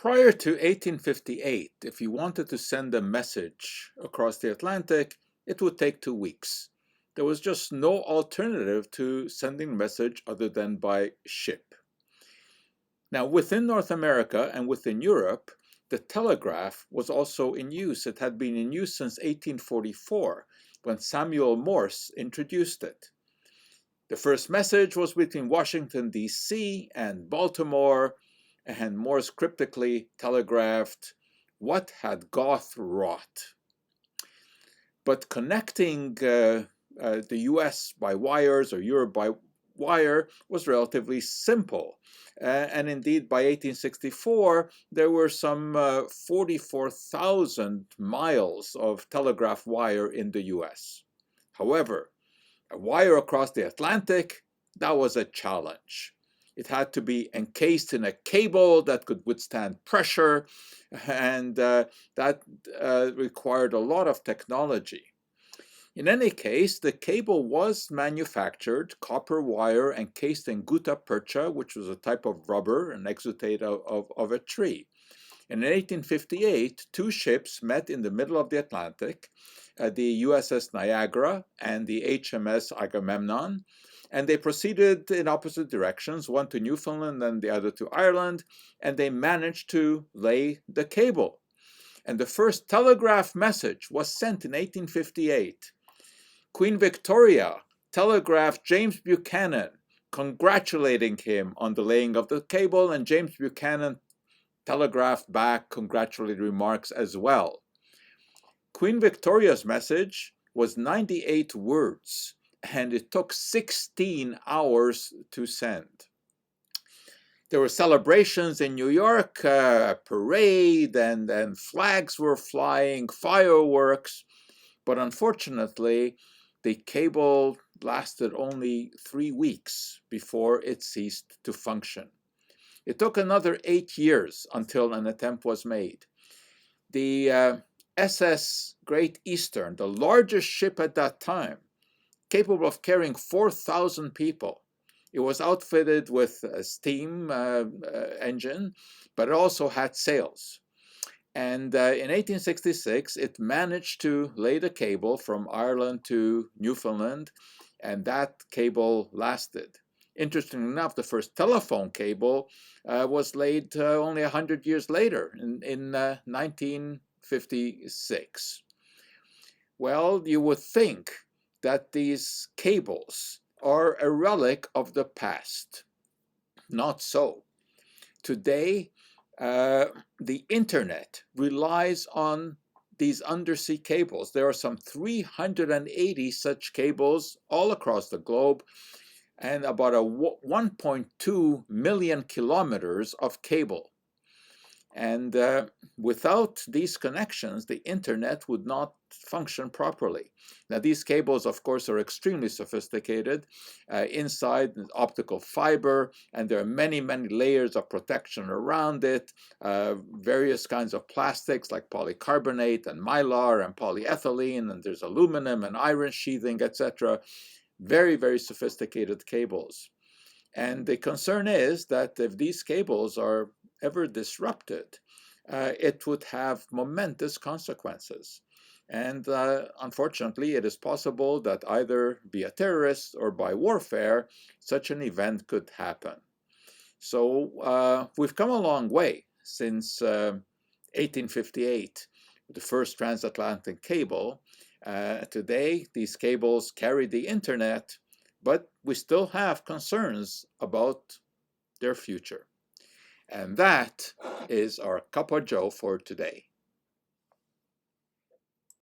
Prior to 1858, if you wanted to send a message across the Atlantic, it would take 2 weeks. There was just no alternative to sending a message other than by ship. Now, within North America and within Europe, the telegraph was also in use. It had been in use since 1844, when Samuel Morse introduced it. The first message was between Washington, D.C. and Baltimore, and Morse cryptically telegraphed, "What had Goth wrought?" But connecting the US by wires or Europe by wire was relatively simple. And indeed, by 1864, there were some 44,000 miles of telegraph wire in the US. However, a wire across the Atlantic, that was a challenge. It had to be encased in a cable that could withstand pressure, and that required a lot of technology. In any case, the cable was manufactured, copper wire encased in gutta percha, which was a type of rubber, an exudate of a tree. And in 1858, two ships met in the middle of the Atlantic, the USS Niagara and the HMS Agamemnon, and they proceeded in opposite directions, one to Newfoundland and the other to Ireland, and they managed to lay the cable. And the first telegraph message was sent in 1858. Queen Victoria telegraphed James Buchanan, congratulating him on the laying of the cable, and James Buchanan telegraphed back congratulatory remarks as well. Queen Victoria's message was 98 words, and it took 16 hours to send. There were celebrations in New York, a parade, and flags were flying, fireworks, but unfortunately, the cable lasted only 3 weeks before it ceased to function. It took another 8 years until an attempt was made. The SS Great Eastern, the largest ship at that time, capable of carrying 4,000 people. It was outfitted with a steam engine, but it also had sails. And in 1866, it managed to lay the cable from Ireland to Newfoundland, and that cable lasted. Interestingly enough, the first telephone cable was laid only 100 years later, in 1956. Well, you would think that these cables are a relic of the past. Not so. Today, the internet relies on these undersea cables. There are some 380 such cables all across the globe, and about 1.2 million kilometers of cable. And without these connections, the internet would not function properly. Now, these cables, of course, are extremely sophisticated. Inside, optical fiber, and there are many, many layers of protection around it, various kinds of plastics like polycarbonate and mylar and polyethylene, and there's aluminum and iron sheathing, etc. Very, very sophisticated cables. And the concern is that if these cables are ever disrupted, it would have momentous consequences. And unfortunately, it is possible that either via terrorists or by warfare, such an event could happen. So we've come a long way since 1858, the first transatlantic cable. Today, these cables carry the internet, but we still have concerns about their future. And that is our Cup of Joe for today.